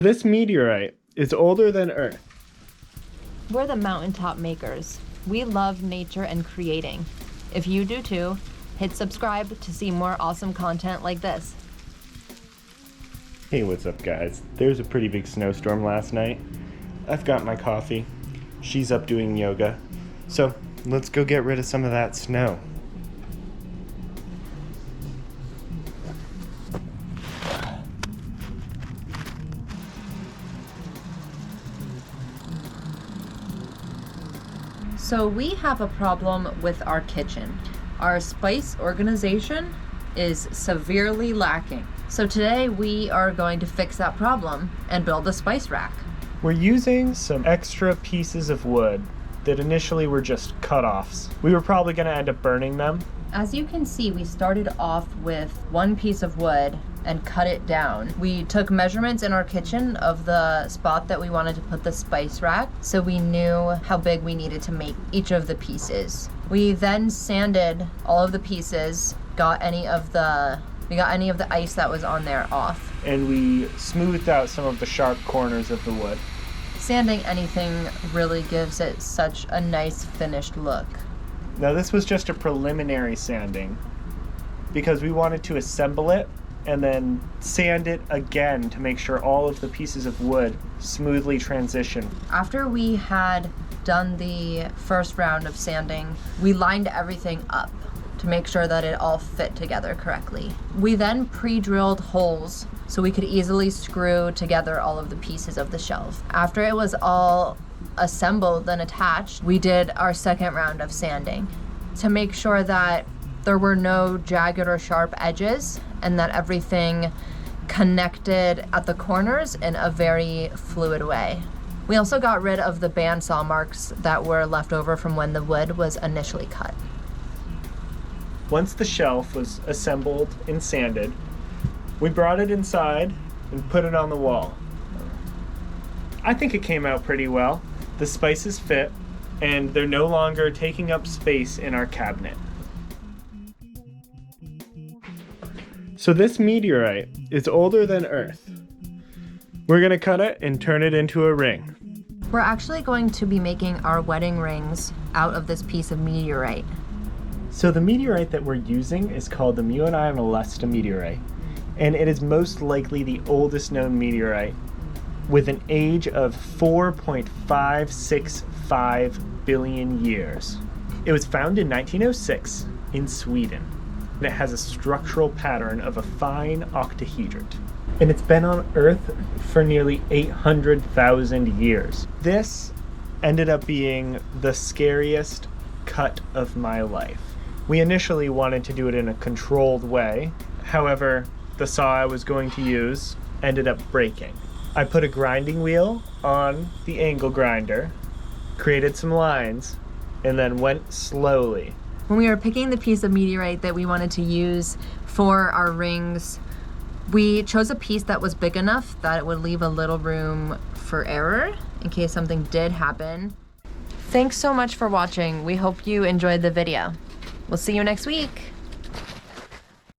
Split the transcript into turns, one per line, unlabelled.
This meteorite is older than Earth.
We're the mountaintop makers. We love nature and creating. If you do too, hit subscribe to see more awesome content like this.
Hey, what's up guys? There's a pretty big snowstorm last night. I've got my coffee. She's up doing yoga. So let's go get rid of some of that snow.
So we have a problem with our kitchen. Our spice organization is severely lacking. So today we are going to fix that problem and build a spice rack.
We're using some extra pieces of wood that initially were just cut-offs. We were probably going to end up burning them.
As you can see, we started off with one piece of wood and cut it down. We took measurements in our kitchen of the spot that we wanted to put the spice rack, so we knew how big we needed to make each of the pieces. We then sanded all of the pieces, got any of the ice that was on there off.
And we smoothed out some of the sharp corners of the wood.
Sanding anything really gives it such a nice finished look.
Now this was just a preliminary sanding because we wanted to assemble it and then sand it again to make sure all of the pieces of wood smoothly transition.
After we had done the first round of sanding, we lined everything up to make sure that it all fit together correctly. We then pre-drilled holes so we could easily screw together all of the pieces of the shelf. After it was all assembled and attached, we did our second round of sanding to make sure that there were no jagged or sharp edges and that everything connected at the corners in a very fluid way. We also got rid of the bandsaw marks that were left over from when the wood was initially cut.
Once the shelf was assembled and sanded, we brought it inside and put it on the wall. I think it came out pretty well. The spices fit, and they're no longer taking up space in our cabinet. So this meteorite is older than Earth. We're gonna cut it and turn it into a ring.
We're actually going to be making our wedding rings out of this piece of meteorite.
So the meteorite that we're using is called the Muonionalusta Meteorite, and it is most likely the oldest known meteorite with an age of 4.565 billion years. It was found in 1906 in Sweden. And it has a structural pattern of a fine octahedron. And it's been on Earth for nearly 800,000 years. This ended up being the scariest cut of my life. We initially wanted to do it in a controlled way. However, the saw I was going to use ended up breaking. I put a grinding wheel on the angle grinder, created some lines, and then went slowly.
When we were picking the piece of meteorite that we wanted to use for our rings, we chose a piece that was big enough that it would leave a little room for error in case something did happen. Thanks so much for watching. We hope you enjoyed the video. We'll see you next week.